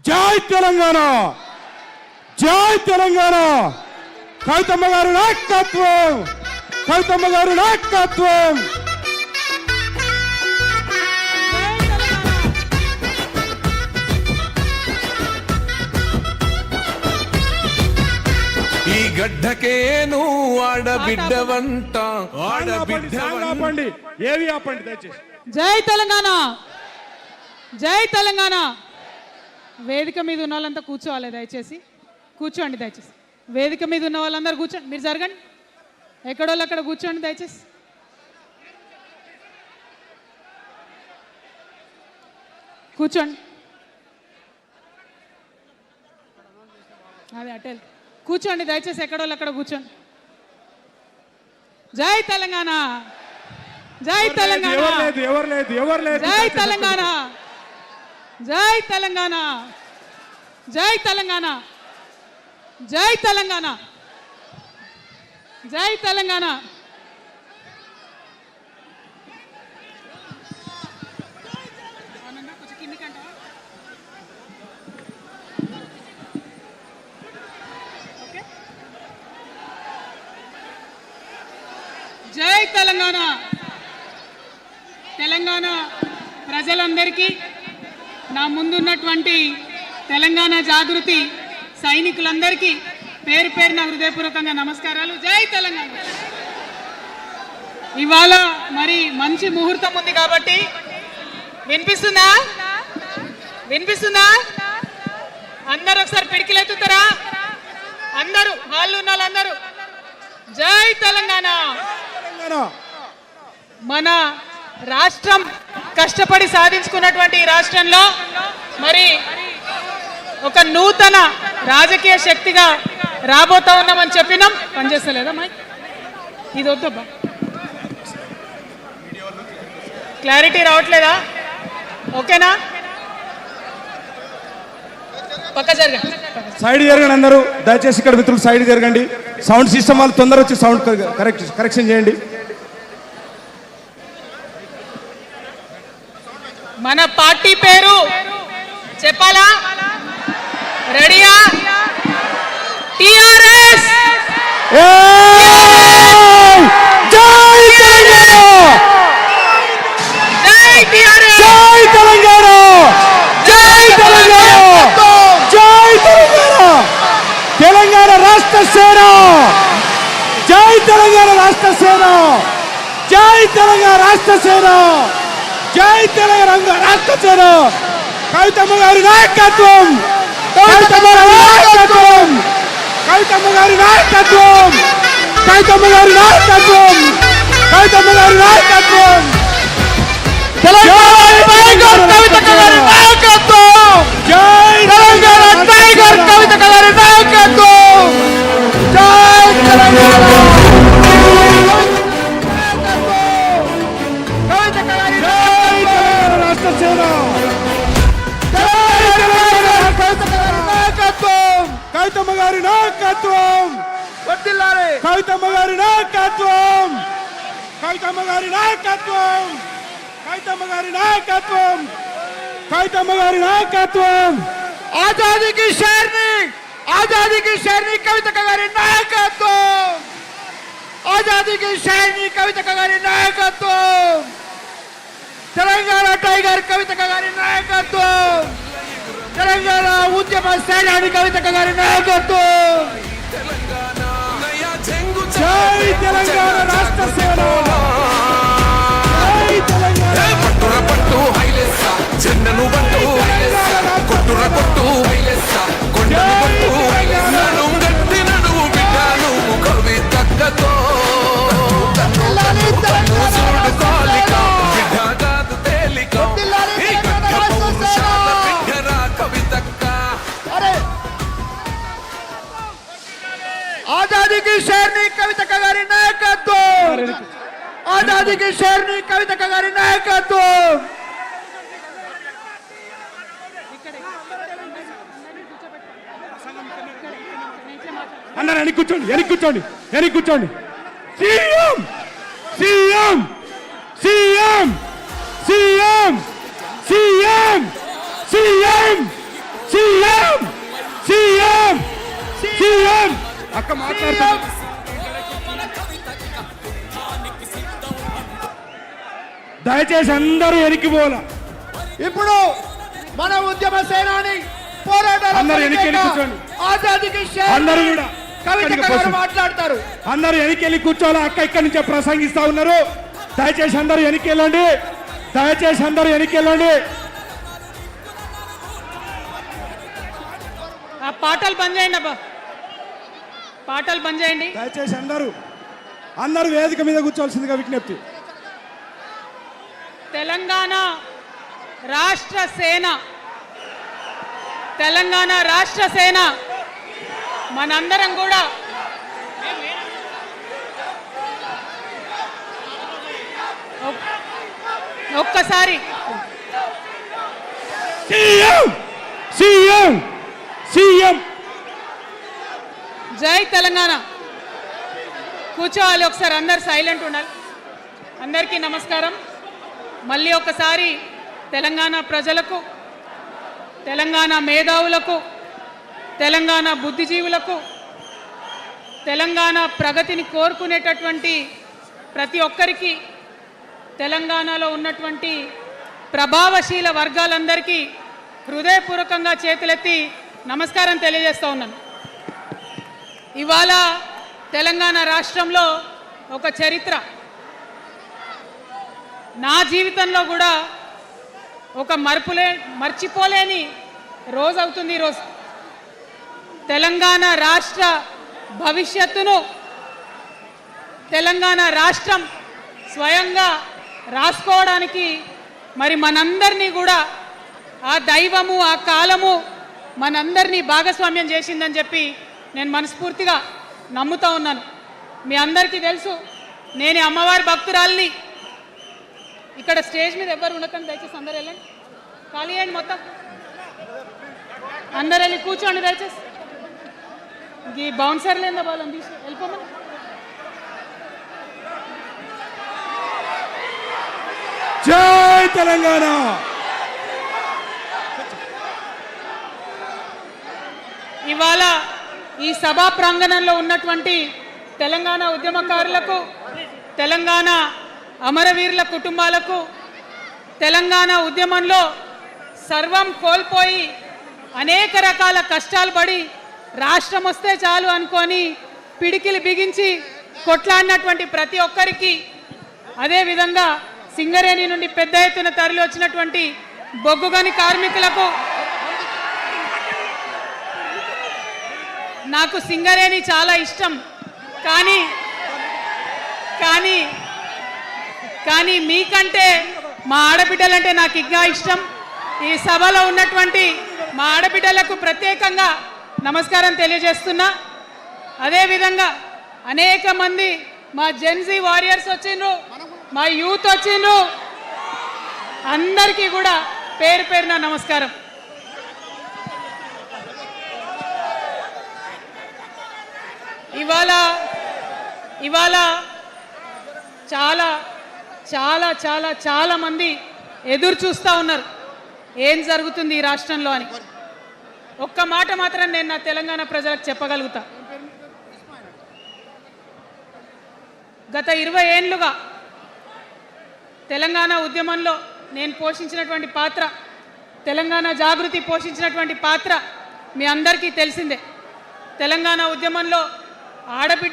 జై తెలంగాణ, జై తెలంగాణ. కవితమ్మ గారి నాయకత్వం, కవితమ్మ గారి నాయకత్వం. ఈ గడ్డకేను ఆడబిడ్డవంట, ఆడబిడ్డవండి. ఏవి ఆపండి దయచేసి. జై తెలంగాణ, జై తెలంగాణ. వేదిక మీద ఉన్న వాళ్ళంతా కూర్చోవాలి దయచేసి, కూర్చోండి దయచేసి. వేదిక మీద ఉన్న వాళ్ళందరూ కూర్చోండి, మీరు జరగండి, ఎక్కడోళ్ళు అక్కడ కూర్చోండి దయచేసి. కూర్చోండి, అదే అటెల్ కూర్చోండి దయచేసి, ఎక్కడోళ్ళు అక్కడ కూర్చోండి. జై తెలంగాణ, జై తెలంగాణ, జై తెలంగాణ, జై తెలంగాణ, జై తెలంగాణ, జై తెలంగాణ, జై తెలంగాణ. జై తెలంగాణ. తెలంగాణ ప్రజలందరికీ, నా ముందున్నటువంటి తెలంగాణ జాగృతి సైనికులందరికీ పేరు పేరున హృదయపూర్వకంగా నమస్కారాలు. జై తెలంగాణ. ఇవాళ మరి మంచి ముహూర్తం ఉంది కాబట్టి వినిపిస్తుందా, వినిపిస్తుందా? అందరూ ఒకసారి పిడికిలెత్తుతారా? అందరూ హాల్లో ఉన్న వాళ్ళందరూ జై తెలంగాణ. మన రాష్ట్రం కష్టపడి సాధించుకున్నటువంటి ఈ రాష్ట్రంలో మరి ఒక నూతన రాజకీయ శక్తిగా రాబోతా ఉన్నామని చెప్పినాం. పనిచేస్తలేదా మైక్? ఇది వద్దబ్బా, క్లారిటీ రావట్లేదా? ఓకేనా? పక్క జరగండి, సైడ్ జరగండి అందరూ దయచేసి. ఇక్కడ మిత్రులు సైడ్ జరగండి. సౌండ్ సిస్టమ్ వాళ్ళు తొందర వచ్చి సౌండ్ కరెక్షన్ చేయండి. మన పార్టీ పేరు చెప్పాలా? రెడీయా? టిఆర్ఎస్. జై తెలంగాణ, జై టిఆర్ఎస్, జై తెలంగాణ, జై తెలంగాణ, జై తెలంగాణ. తెలంగాణ రాష్ట్ర సేన, జై తెలంగాణ రాష్ట్ర సేన, జై తెలంగాణ రాష్ట్ర సేన, జై తెలంగాణ రాష్ట్ర సేన. కవితమ్మ గారి నాయకత్వం, కవితమ్మ గారి నాయకత్వం, కవితమ్మ గారి నాయకత్వం, కవితమ్మ గారి నాయకత్వం, కవితమ్మ గారి నాయకత్వం. తెలంగాణ కవితమ్మ గారి నాయకత్వం, జై తెలంగాణ టైగర్ కవితమ్మ గారి నాయకత్వం, జై తెలంగాణ. కవితమ్మ గారి నాయకత్వం, కవితమ్మ గారి నాయకత్వం, కవితమ్మ గారి నాయకత్వం, కవితమ్మ గారి నాయకత్వం, కవితమ్మ గారి నాయకత్వం. ఆజాదీ కి షేర్ని, ఆజాదీ కి షేర్ని కవితమ్మ గారి నాయకత్వం, ఆజాదీ కి షేర్ని కవితమ్మ గారి నాయకత్వం. తెలంగాణ టైగర్ కవితమ్మ గారి నాయకత్వం, తెలంగాణ ఉద్యమ సేనాని కవితమ్మ గారి నాయకత్వం. జై తెలంగాణ రాష్ట్ర సేన, జై తెలంగాణ. పట్టుర పట్టు హైలెస్స, చెన్నను పట్టు కొట్టుర కొట్టు కొండను పట్టు నడు గట్టి నడువు బిడ్డను కవితక్కతో చూడు కాలిక బిడ్డ కాదు తేలిక ఈ గడ్డ పౌరుషాల బిడ్డరా కవితక్క. आजादी की शेरनी कविता गारी नायकत्व, आजादी की शेरनी कविता गारी नायकत्व. అందరూ వెనక్కి కూర్చోండి, వెనక్కి కూర్చోండి, వెనక్కి కూర్చోండి. CM, CM, CM, CM, CM, CM, CM. అక్క మాట్లాడుతుంది. దయచేసి అందరూ వెనక్కి పోలా. ఇప్పుడు మన ఉద్యమ సేనాని పోరాటాల అందరూ వెనక్కి ఫలితంగా కూర్చోండి. ఆజాదీకి అందరూ షేర్ని కూడా కవితక్క గారు మాట్లాడతారు. అందరూ వెనక్కి కూర్చోాలా. అక్క ఇక్కడి నుంచే ప్రసంగిస్తా ఉన్నారు. దయచేసి అందరూ వెనక్కి వెళ్ళండి. దయచేసి అందరూ వెనక్కి వెళ్ళండి. ఆ పాటలు బంద్ చేయండి అబ్బా, పాటలు బంద్ చేయండి. దయచేసి అందరూ వేదిక మీద కూర్చోవలసిందిగా విజ్ఞప్తి. తెలంగాణ రాష్ట్ర సేన, తెలంగాణ రాష్ట్ర సేన మనందరం కూడా ఒక్కసారి సీఎం సీఎం సీఎం జై తెలంగాణ. కూర్చోవాలి ఒకసారి, అందరు సైలెంట్ ఉండాలి. అందరికీ నమస్కారం. మళ్ళీ ఒకసారి తెలంగాణ ప్రజలకు, తెలంగాణ మేధావులకు, తెలంగాణ బుద్ధిజీవులకు, తెలంగాణ ప్రగతిని కోరుకునేటటువంటి ప్రతి ఒక్కరికి, తెలంగాణలో ఉన్నటువంటి ప్రభావశీల వర్గాలందరికీ హృదయపూర్వకంగా చేతులెత్తి నమస్కారం తెలియజేస్తూ ఉన్నాను. ఇవాళ తెలంగాణ రాష్ట్రంలో ఒక చరిత్ర, నా జీవితంలో కూడా ఒక మర్చిపోలేని రోజు అవుతుంది ఈరోజు. తెలంగాణ రాష్ట్ర భవిష్యత్తును తెలంగాణ రాష్ట్రం స్వయంగా రాసుకోవడానికి మరి మనందరినీ కూడా ఆ దైవము, ఆ కాలము మనందరినీ భాగస్వామ్యం చేసిందని చెప్పి నేను మనస్ఫూర్తిగా నమ్ముతూ ఉన్నాను. మీ అందరికీ తెలుసు, నేను అమ్మవారి భక్తురాలిని. ఇక్కడ స్టేజ్ మీద ఎవ్వరు ఉండకండి, దయచేసి అందరు వెళ్ళండి, ఖాళీ అయ్యండి మొత్తం, అందరు వెళ్ళి కూర్చోండి దయచేసి. ఈ బౌన్సర్లు ఏందో వాళ్ళని తీసి వెళ్ళిపోమని. జై తెలంగాణ. ఇవాళ ఈ సభా ప్రాంగణంలో ఉన్నటువంటి తెలంగాణ ఉద్యమకారులకు, తెలంగాణ అమరవీరుల కుటుంబాలకు, తెలంగాణ ఉద్యమంలో సర్వం కోల్పోయి అనేక రకాల కష్టాలు పడి రాష్ట్రం వస్తే చాలు అనుకొని పిడికిలు బిగించి కొట్లాడినటువంటి ప్రతి ఒక్కరికి, అదేవిధంగా సింగరేణి నుండి పెద్ద ఎత్తున తరలి వచ్చినటువంటి బొగ్గుగని కార్మికులకు, నాకు సింగరేణి చాలా ఇష్టం, కానీ కానీ కానీ మీకంటే మా ఆడబిడ్డలంటే నాకు ఇంకా ఇష్టం. ఈ సభలో ఉన్నటువంటి మా ఆడబిడ్డలకు ప్రత్యేకంగా నమస్కారం తెలియజేస్తున్నా. అదేవిధంగా అనేక మంది మా జెన్జీ వారియర్స్ వచ్చిండ్రు, మా యూత్ వచ్చిండ్రు, అందరికీ కూడా పేరు పేరున నమస్కారం. ఇవాళ చాలా చాలా చాలా చాలా మంది ఎదురు చూస్తూ ఉన్నారు ఏం జరుగుతుంది ఈ రాష్ట్రంలో అని. ఒక్క మాట మాత్రం నేను నా తెలంగాణ ప్రజలకు చెప్పగలుగుతా. గత 20 ఏళ్లుగా తెలంగాణ ఉద్యమంలో నేను పోషించినటువంటి పాత్ర, తెలంగాణ జాగృతి పోషించినటువంటి పాత్ర మీ అందరికీ తెలిసిందే. తెలంగాణ ఉద్యమంలో ఆడబిడ్డ